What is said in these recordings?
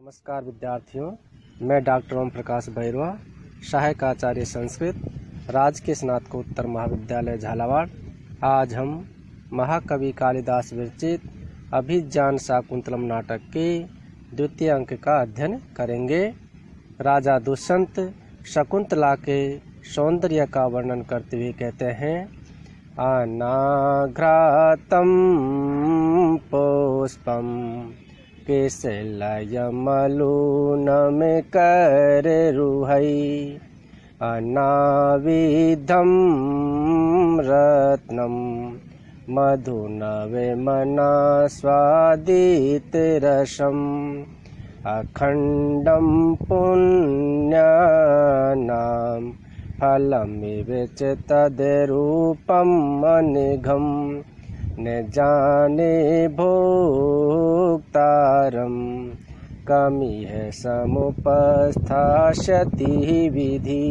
नमस्कार विद्यार्थियों, मैं डॉक्टर ओम प्रकाश भैरवा, सहायक आचार्य संस्कृत, राजकीय स्नातकोत्तर महाविद्यालय झालावाड़। आज हम महाकवि कालिदास विरचित अभिज्ञान शाकुंतलम नाटक के द्वितीय अंक का अध्ययन करेंगे। राजा दुष्यंत शकुंतला के सौंदर्य का वर्णन करते हुए कहते हैं, अनाघ्रातं पुष्पं केशलयमलूनमिकररुहै अनाविधं रत्नं मधुनवमनास्वादितरसम् अखण्डं पुण्यानां फलमिव च तद्रूपम् अनघम् न जाने भोक्तारं कमिह समुपस्थास्यति विधि।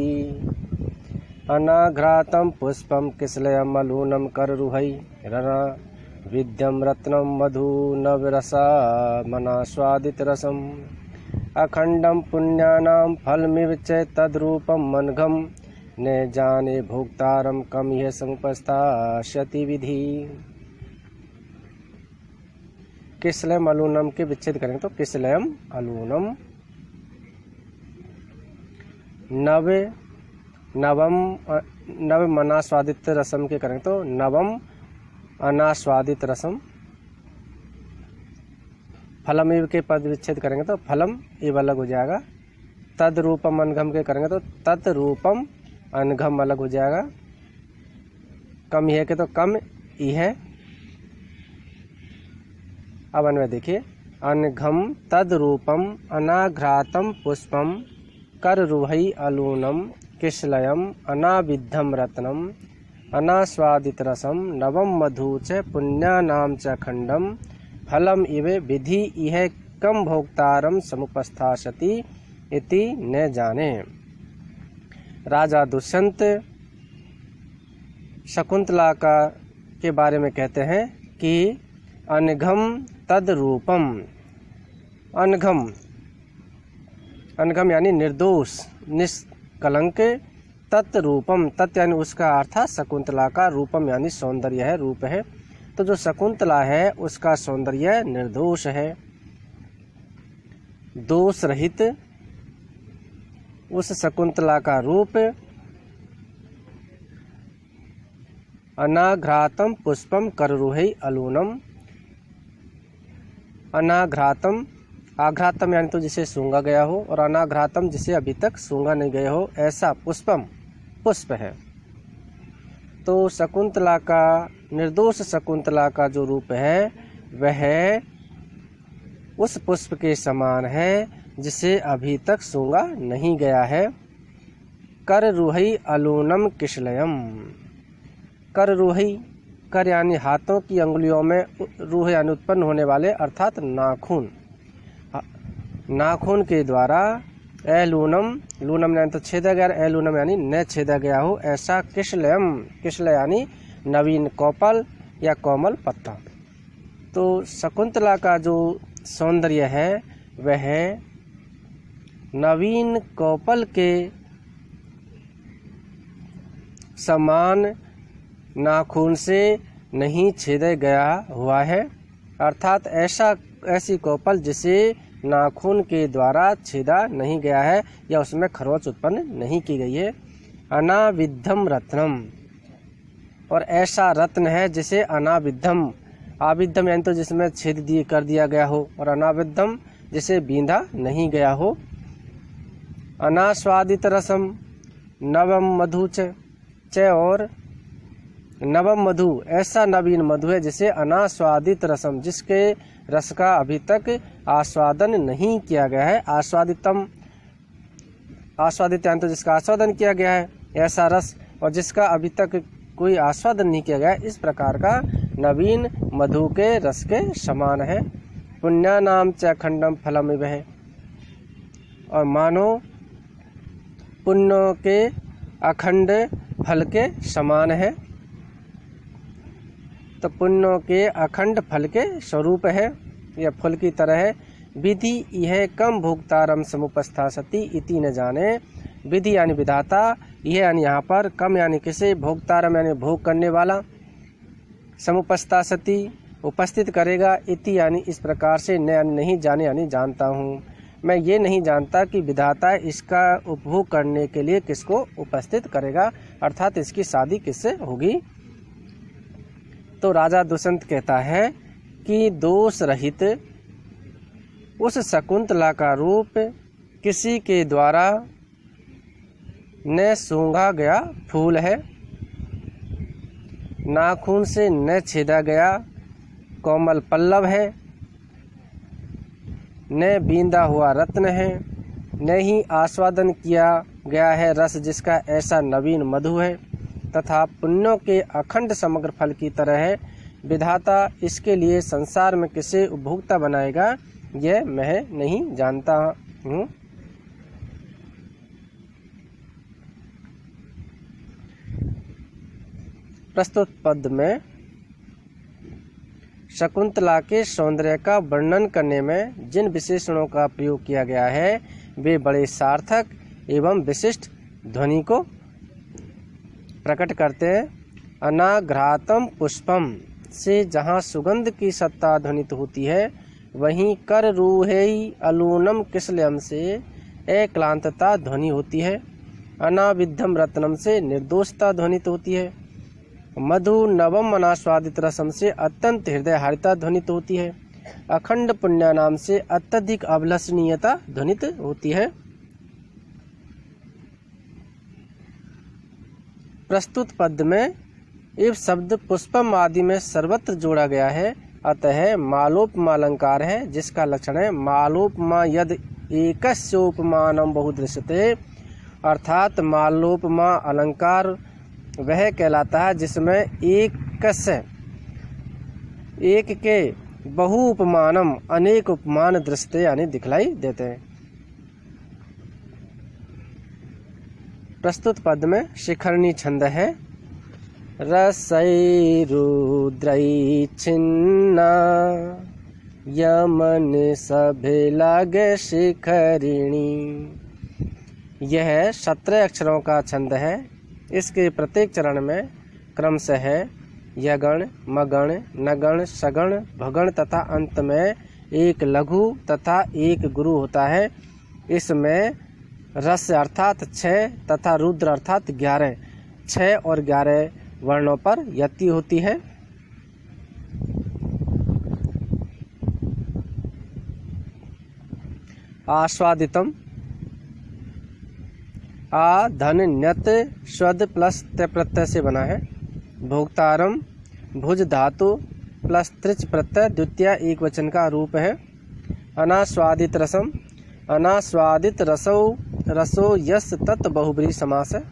अनाघ्रातं पुष्पं किशलयमलूनं कररुहै विद्यं रत्नं मधुनवरसामनास्वादितरसम् अखण्डं पुण्यानां फलमिव च तद्रूपम् अनघम् न जाने भोक्तारं कमिह समुपस्थास्यति विधि। किशलयम अलूनम के विच्छेद करेंगे तो किशलयम अलूनम नवम अनास्वादित रसम के करेंगे तो नवम अनास्वादित रसम। फलम इव के पद विच्छेद करेंगे तो फलम इव अलग हो जाएगा। तद रूपम अनघम के करेंगे तो तत् रूपम अनघम अलग हो जाएगा। कम यह के तो कम ई है। अब अन्वय देखिए, अनघम तद रूपम अनाघ्रातम पुष्पम कररुहै अलूनम किशलयम अनाविद्धम रत्नम अनास्वादित रसम नवम मधु च पुण्यानाम च खंडम फलम इव विधि इह कम भोक्तारम समुपस्थास्यति इति न जाने। राजा दुष्यंत शकुंतला के बारे में कहते हैं कि अनघम तद रूपम, अनघम यानी निर्दोष निष्कलंक, तत् रूपम तत् यानी उसका अर्थ शकुंतला का, रूपम यानी सौंदर्य है, रूप है। तो जो शकुंतला है उसका सौंदर्य निर्दोष है, दोष रहित। उस शकुंतला का रूप अनाघ्रातम पुष्पम कररुहै अलूनम। अनाघ्रातम, आघ्रातम यानी तो जिसे सूंघा गया हो, और अनाघ्रातम जिसे अभी तक सूंघा नहीं गया हो, ऐसा पुष्पम पुष्प है। तो शकुंतला का, निर्दोष शकुंतला का जो रूप है वह उस पुष्प के समान है जिसे अभी तक सूंघा नहीं गया है। कररुहै अलूनम किशलयम। कररुहै, कर यानी हाथों की अंगुलियों में, रूह यानी उत्पन्न होने वाले अर्थात नाखून, नाखून के द्वारा एलूनम, लूनम यानी तो छेदा गया, एलूनम यानी न छेदा गया हो, ऐसा किशलयम, किशल यानी नवीन कौपल या कोमल पत्ता। तो शकुंतला का जो सौंदर्य है वह नवीन कौपल के समान नाखून से नहीं छेदा गया हुआ है, अर्थात ऐसी कौपल जिसे नाखून के द्वारा छेदा नहीं गया है या उसमें खरोंच उत्पन्न नहीं की गई है। अनाविद्धम रत्नम, और ऐसा रत्न है जिसे अनाविद्धम, आविद्धम यानी तो जिसमें छेद कर दिया गया हो, और अनाविद्धम जिसे बींधा नहीं गया हो। अनास्वादित रसम नवम मधु च, और नवम मधु, ऐसा नवीन मधु है जिसे अनास्वादित रसम, जिसके रस का अभी तक आस्वादन नहीं किया गया है। आस्वादितम, आस्वादित यानी तो जिसका आस्वादन किया गया है, ऐसा रस, और जिसका अभी तक कोई आस्वादन नहीं किया गया है, इस प्रकार का नवीन मधु के रस के समान है। पुण्यानाम च खंडम फलमिव है, और मानो पुण्यों के अखंड फल के समान है। तो पुण्यों के अखंड फल के स्वरूप है, या फल की तरह है। विधि यह कम भोक्तारम समुपस्थासति इति न जाने। विधि यानी विधाता, यह यानी यहाँ पर, कम यानी किसे, भोक्तारम यानी भोग करने वाला, समुपस्थासति उपस्थित करेगा, इति यानी इस प्रकार से, न यानी नहीं, जाने यानी जानता हूँ। मैं ये नहीं जानता कि विधाता इसका उपभोग करने के लिए किसको उपस्थित करेगा, अर्थात इसकी शादी किससे होगी। तो राजा दुष्यंत कहता है कि दोष रहित उस शकुंतला का रूप किसी के द्वारा न सूंघा गया फूल है, नाखून से न छेदा गया कोमल पल्लव है, न बींदा हुआ रत्न है, न ही आस्वादन किया गया है रस जिसका ऐसा नवीन मधु है, तथा पुण्यों के अखंड समग्र फल की तरह है। विधाता इसके लिए संसार में किसे उपभोक्ता बनाएगा, यह मैं नहीं जानता हूँ। प्रस्तुत पद में शकुंतला के सौंदर्य का वर्णन करने में जिन विशेषणों का प्रयोग किया गया है वे बड़े सार्थक एवं विशिष्ट ध्वनि को प्रकट करते हैं। अनाघ्रातम पुष्पम से जहाँ सुगंध की सत्ता ध्वनित होती है, वहीं कर रूहेई अलूनम किसलयम से अक्लांतता ध्वनि होती है। अनाविद्धम रत्नम से निर्दोषता ध्वनित होती है। मधु नवम अनास्वादित रसम से अत्यंत हृदय हारिता ध्वनित होती है। अखंड पुण्य नाम से अत्यधिक अभिलषणीयता ध्वनित होती है। प्रस्तुत पद में इव शब्द पुष्पम आदि में सर्वत्र जोड़ा गया है, अतः मालोपमा अलंकार है, जिसका लक्षण है मालोपमा यद एकस्योपमानम बहुदृश्यते, अर्थात मालोपमा अलंकार वह कहलाता है जिसमें एक के बहु उपमानम अनेक उपमान दृश्यते यानी दिखलाई देते हैं। प्रस्तुत पद में शिखरणी छंद है। रसै रुद्रै छिन्ना यमन सभे लागे शिखरिणी। यह 17 अक्षरों का छंद है। इसके प्रत्येक चरण में क्रमशः यगण, मगण, नगण, सगण, भगण तथा अंत में एक लघु तथा एक गुरु होता है। इसमें रस अर्थात 6 तथा रुद्र अर्थात 11, 6 और 11 वर्णों पर यति होती है। आस्वादितम आ धन न्यत स्वद प्लस त प्रत्यय से बना है। भोक्तारम भुज धातु प्लस त्रिच प्रत्यय द्वितीय एक वचन का रूप है। अनास्वादित रसम, अनास्वादित रसो, रसो यस तत् बहुब्रीहि समास है।